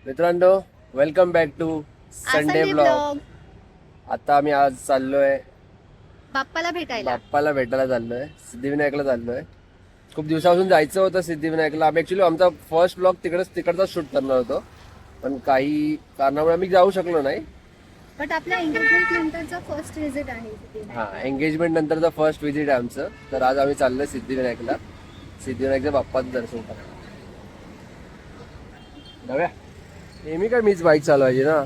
मित्रांनो, welcome back to Sunday blog. आता आम्ही आज चाललोय बाप्पाला भेटायला चाललोय. सिद्धिविनायकला चाललोय. खूप दिवसापासून जायचं होतं सिद्धिविनायकला. आम्ही ऍक्च्युली आमचा फर्स्ट ब्लॉग तिकडचा शूट करणार होतो, पण काही कारणामुळे आम्ही जाऊ शकलो नाही. बट आपल्या एंगेजमेंट नंतरचा फर्स्ट विजिट आहे. हा, एंगेजमेंट नंतरचा फर्स्ट विजिट आहे आमचं. तर आज आम्ही चाललोय सिद्धिविनायकला. सिद्धिविनायकच्या बाप्पाचं दर्शन करायला. जाऊया. नेहमी काय मीच बाईक चालवायची ना,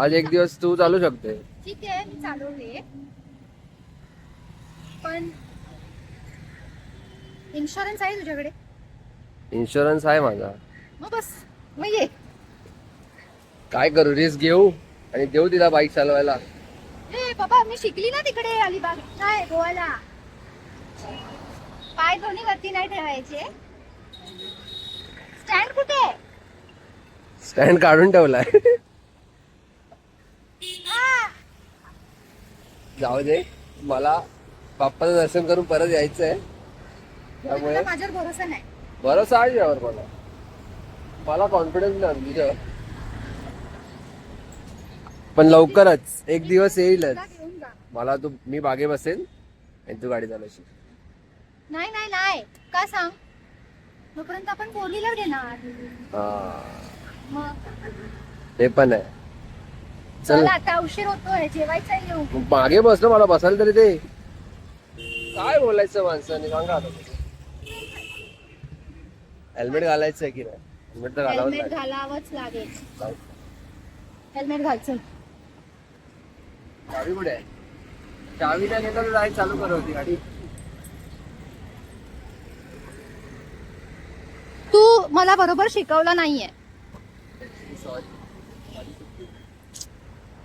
आज एक दिवस तू चालू शकते. ठीक आहे, मी चालवले, पण इन्शुरन्स आहे तुझ्याकडे? इन्शुरन्स आहे माझा. मग बस, मग ये. काय करू, रिस्क घेऊ आणि देऊ तिला बाईक चालवायला. ए बाबा, मी शिकली ना तिकडे अलिबाग काय गोव्याला. पाय दोन्ही वरती नाही ठेवायचे. स्टँड कुठे? स्टँड काढून ठेवलाय. जाऊ दे, मला बाप्पाचं दर्शन करून परत यायचंय, त्यामुळे माझ्यावर भरोसा नाही. भरोसा आहे यावर. मला कॉन्फिडन्स नाही तुझ्यावर, पण लवकरच एक दिवस येईलच. मला मी बागे बसेन आणि तू गाडी चालवशील. नाही नाही नाही, का सांग, तोपर्यंत आपण फोर घेणार. ते पण आहे. चल, आता उशीर होतोय, जेवायचं येऊ. मागे बसलो, मला बसायला तरी ते. काय बोलायचं माणसाने, सांगा आता. हेल्मेट घालायचं की नाही? हेल्मेट तर घालावंच लागेल. हेल्मेट घालचं. चावी कुठे आहे? चावी नाही घेतला तर गाडी चालू करत होती गाडी. तू मला बरोबर शिकवलं नाहीये.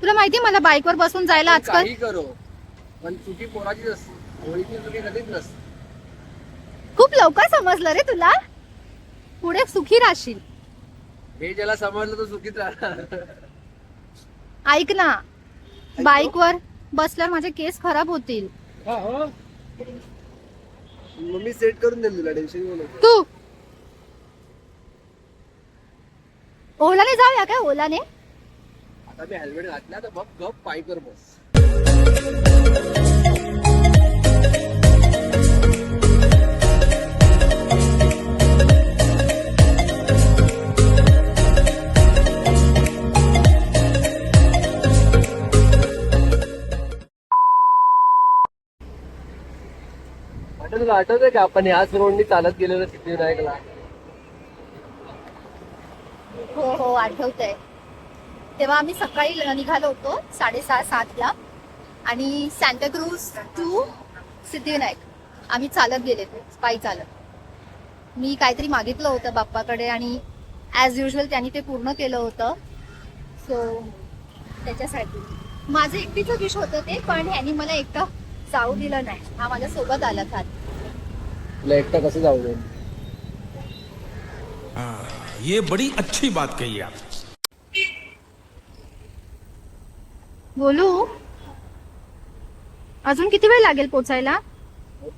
तुला माहिती मला बाईकवर बसून जायला आजकाल काही करो, पण चुकी पोराचीच असते. होळीची चुकी कधीच नसते. खूप लवकर समजलं रे तुला. पुढे सुखी राहशील. हे ज्याला समजलं तो चुकीत राहणार. ऐक ना, बाईकवर बसल्यावर माझे केस खराब होतील. मग मी सेट करून देईल तुला, टेन्शन घेऊ नको. तू ओलाने जाऊया काय? ओलाने. आता मी हेल्मेट घातला तर मग गप पायकर बस. तुला आठवतंय का आपण याच रोडनी चालत गेलेलो सिद्धिविनायकला? हो हो, आठवतंय. तेव्हा आम्ही सकाळी निघालो होतो 6:30-7ला आणि सांताक्रूज टू सिद्धिविनायक आम्ही चालत गेले, पायी चालत. मी काहीतरी मागितलं होतं बाप्पाकडे आणि ॲज युजल त्यांनी ते पूर्ण केलं होतं. सो त्याच्यासाठी माझं एकटीचं विश होतं ते, पण ह्यांनी मला एकटं जाऊ दिलं नाही. हा माझ्या सोबत आला था. तुला एकटं कसं जाऊ दे? ये बड़ी अच्छी बात कही आप. बोलू, अजून किती वेळ लागेल पोचायला?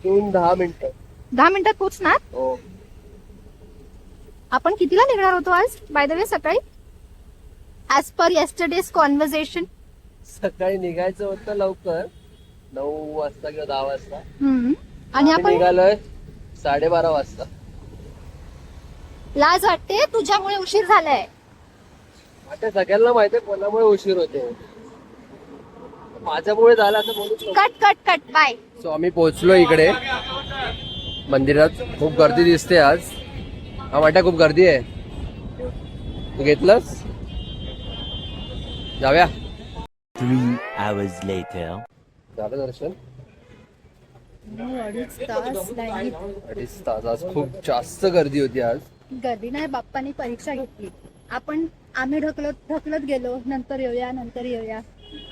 10 मिनिटं. 10 मिनिटात पोचणार? हो. आपण कितीला निघणार होतो आज बाय द वे सकाळी? ऍज पर येस्टरडेज कॉन्व्हर्सेशन सकाळी निघायचं होतं लवकर, 9 वाजता किंवा 10 वाजता. आणि आपण निघालोय 12:30 वाजता. लाज वाटते, तुझ्यामुळे उशीर झालाय. आता सगळ्यांना माहितीये कोणामुळे उशीर होते. माझ्यामुळे झाला असं बोलू. Cut cut cut by. So आम्ही पोहोचलो इकडे मंदिरात. खूप गर्दी दिसते आज. हा वाटा, खूप गर्दी आहे. तू घेतलंस? जाऊया. 3 hours later. झालं दर्शन? 2.5 तास. आज खूप जास्त गर्दी होती आज. गर्दी नाही, बाप्पानी परीक्षा घेतली. आम्ही ढकलत गेलो, नंतर येऊया.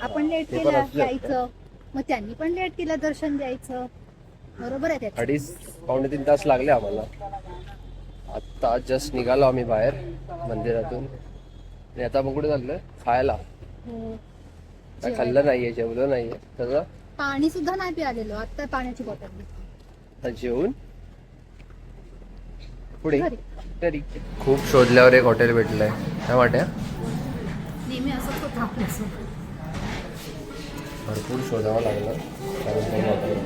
आपण लेट केलं यायचं, मग त्यांनी पण लेट केलं दर्शन द्यायचं. बरोबर आहे. 2.5-3 तास लागले आम्हाला. आता जस्ट निघालो आम्ही बाहेर मंदिरातून आणि आता मग कुठे चाललोय? खायला. काय खाल्लं नाहीये, जेवलो नाहीये. तसं पाणी सुद्धा नाही प्यालेलो. आता पाण्याची बॉटल जेवून पुढे. खूप शोधल्यावर एक हॉटेल भेटलंय. काय वाट्या नेहमी असंच होतं आपल्यासोबत. भरपूर शोधावं लागलं कारण काही वाटलं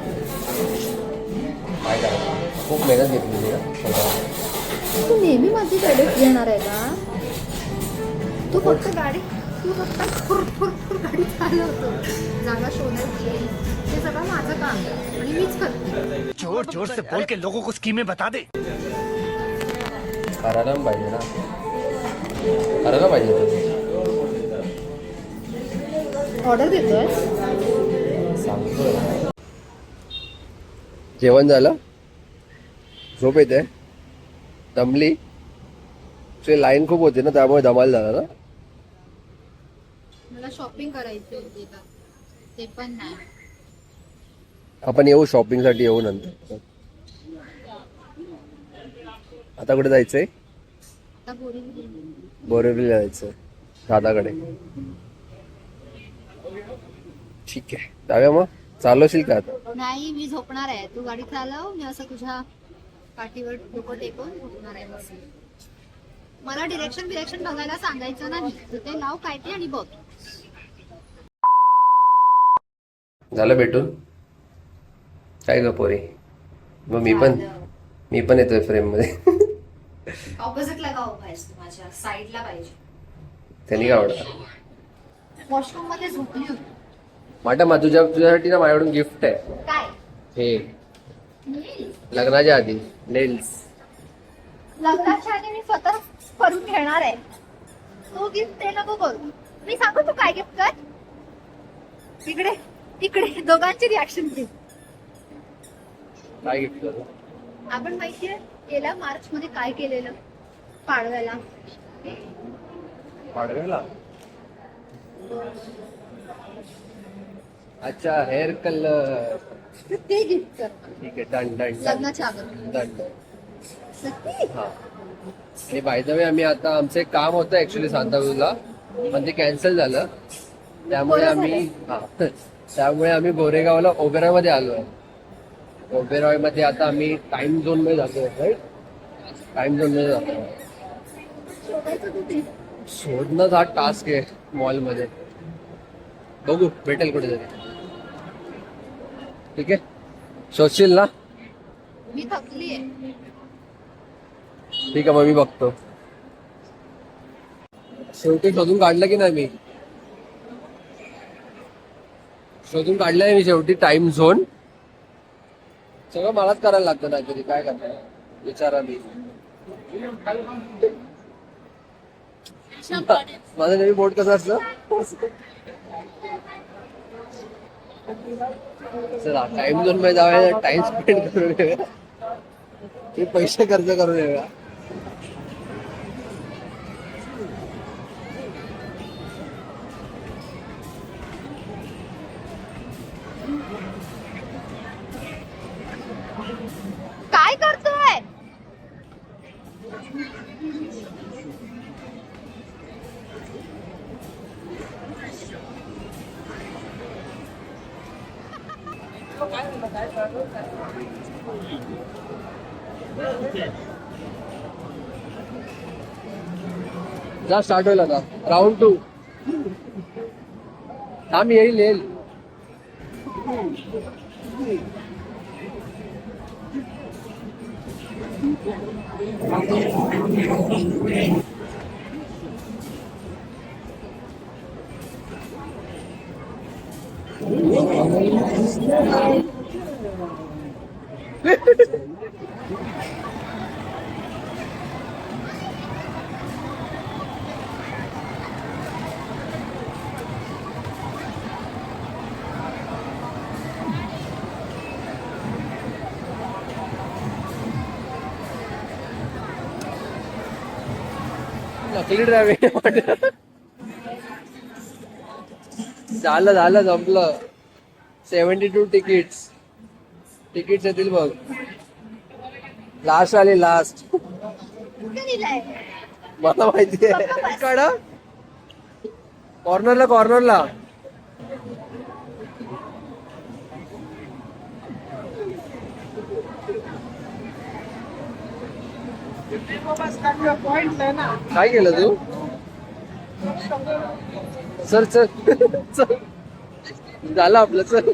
काय करायचं खूप मेहनत घेतली मी शोधायला. तू नेहमी माझी क्रेडिट घेणार आहे का? तू फक्त गाडी फुर गाडी चालवतो, जागा शोधायची ते सगळं माझं काम आहे आणि मीच करते. जोर जोर से बोल के लोगों को स्कीमें बता दे. करायला पाहिजे ना, करायला पाहिजे तुम्ही. ऑर्डर देतोय. सांगतो जेवण झालं, झोप येते, दमली. तुझी लाईन खूप होती ना त्यामुळे धमाल झाला ना. मला शॉपिंग करायची होती का ते पण नाही. आपण येऊ शॉपिंग साठी येऊ नंतर. आता कुठे जायचंय? आता बोरिवलीला जायचंय दादाकडे. ठीक आहे जाऊया मग. चालवशील का आता? नाही, मी झोपणार आहे. तू गाडी चालव, मी असं तुझ्या पाठीवर डोकं टेकून झोपणार आहे बस. मला डिरेक्शन बघायला सांगायचं नाही. ते लाव काय ते आणि बघ. झालं भेटून काय ग पोरी. मग मी पण येतोय फ्रेम मध्ये. ऑपोजिटला का उभा आहेस तू? माझ्या साईडला पाहिजे. त्यांनी काय आवडतं? वॉशरूम मध्ये झोपली होती. माझ्या तुझ्यासाठी ना माझ्याकडून गिफ्ट आहे. काय? हे लग्नाच्या आधी नेल्स. लग्नाच्या आधी मी स्वतः करून घेणार आहे. तू गिफ्ट ते नको करू. मी सांगू तू काय गिफ्ट कर. इकडे इकडे दोघांची रिॲक्शन घे. काय गिफ्ट करू? आपण माहितीये गेल्या मार्च मध्ये काय केलेलं पाडव्याला? पाडव्याला? अच्छा हेअर कलर. ते गिफ्ट कर. ठीक आहे डन डन लग्नाच्या अगोदर. डन. नक्की. हा आणि बाय द वे आम्ही आता आमचं एक काम होतं ऍक्च्युली सांताक्रूजला पण ते कॅन्सल झालं. त्यामुळे आम्ही गोरेगावला ओबेरॉयमध्ये आलोय. ओबेरॉयमध्ये आता आम्ही टाइम झोन मध्ये जातोय. राईट टाइम झोन मध्ये जातोय. शोधायचं तू ते. शोधणं हा टास्क आहे मॉलमध्ये. बघू भेटेल कुठेतरी. ठीक आहे शोधशील ना? मी थकली आहे. ठीक आहे मग मी बघतो. शेवटी शोधून काढलं की नाही? मी शोधून काढलंय मी शेवटी टाइम झोन. सगळं मलाच करायला लागतं नाहीतरी काय करणार विचारा. मी माझं नवीन बोर्ड कसं असतं. चला टाइम झोन मध्ये जाऊया. टाइम स्पेंड करून येऊया. ते पैसे खर्च करून येऊया. काय करतोय? जा स्टार्ट होईल आता राऊंड 2. थांब येईल. नकली ड्रायव्हिंग. झालं जमलं. 72 तिकीट्स येतील बघ. लास्ट आली लास्ट. कुठे दिलाय? मला माहिती आहे. काढा कॉर्नरला. काय केलं तू? चल चल चल झालं आपलं चल.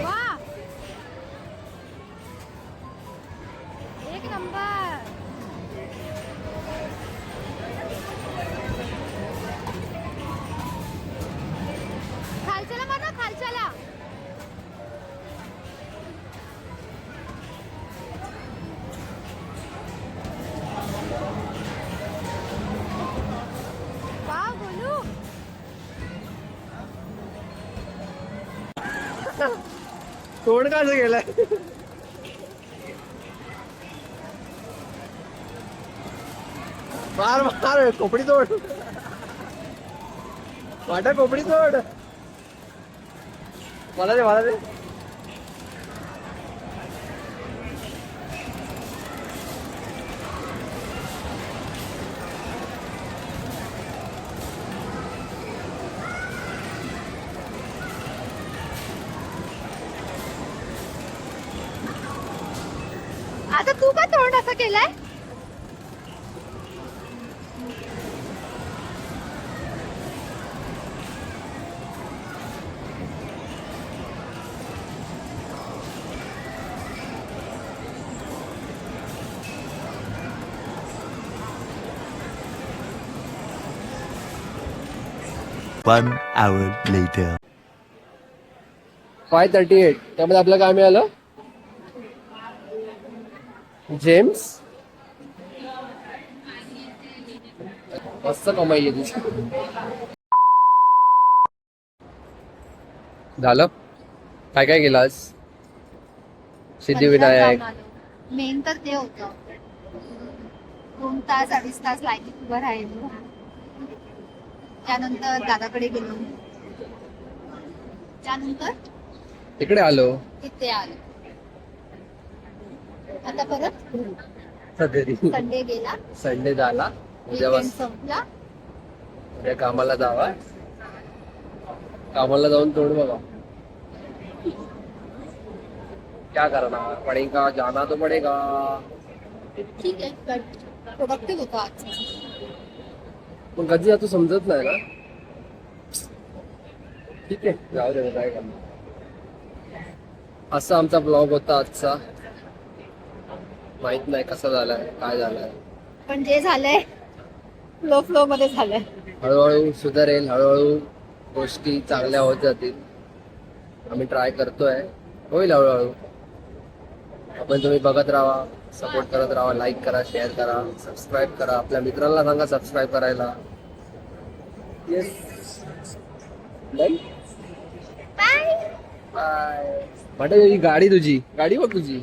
वा एक नंबर. खालच्याला म्हणा खालच्याला. वा बोलू. तोंड कसं गेलाय. मार मार कोपडी तोड. वाटा कोपडी तोड. मला दे मला दे. आता तू का तोंड असं केलंय. One hour later. 5:38. त्यामध्ये आपलं काय मिळालं. जेम्स मस्त कमाई आहे तुझी. झालं काय काय केलं आज. सिद्धिविनायक मेन तर ते होतं. 2 तास 2.5 तास लाईनीत उभं राहिलो. त्यानंतर दादाकडे गेलो. त्यानंतर तिकडे आलो. इथे आलो. आता परत घरी संडे गेला. संडे झाला. उद्या Weekend बस संपला. उद्या कामाला जावा. कामाला जाऊन तोड बघा. क्या करना पडेगा जाना तो पडेगा. ठीक आहे बट प्रोडक्टिव्ह होता आजचा. पण कधी जातो समजत नाही ना. ठीक आहे जाऊ दे काय करणार. असा आमचा ब्लॉग होता आजचा. माहित नाही कसा झालाय काय झालाय. पण जे झालंय फ्लो मध्ये झालंय. हळूहळू सुधारेल. हळूहळू गोष्टी चांगल्या होत जातील. आम्ही ट्राय करतोय. होईल हळूहळू. आपण तुम्ही बघत राहा. सपोर्ट करत राहा. लाईक करा शेअर करा सबस्क्राईब करा. आपल्या मित्रांना सांगा सबस्क्राईब करायला. Yes bye bye. बाय. ही गाडी तुझी गाडी बघ तुझी.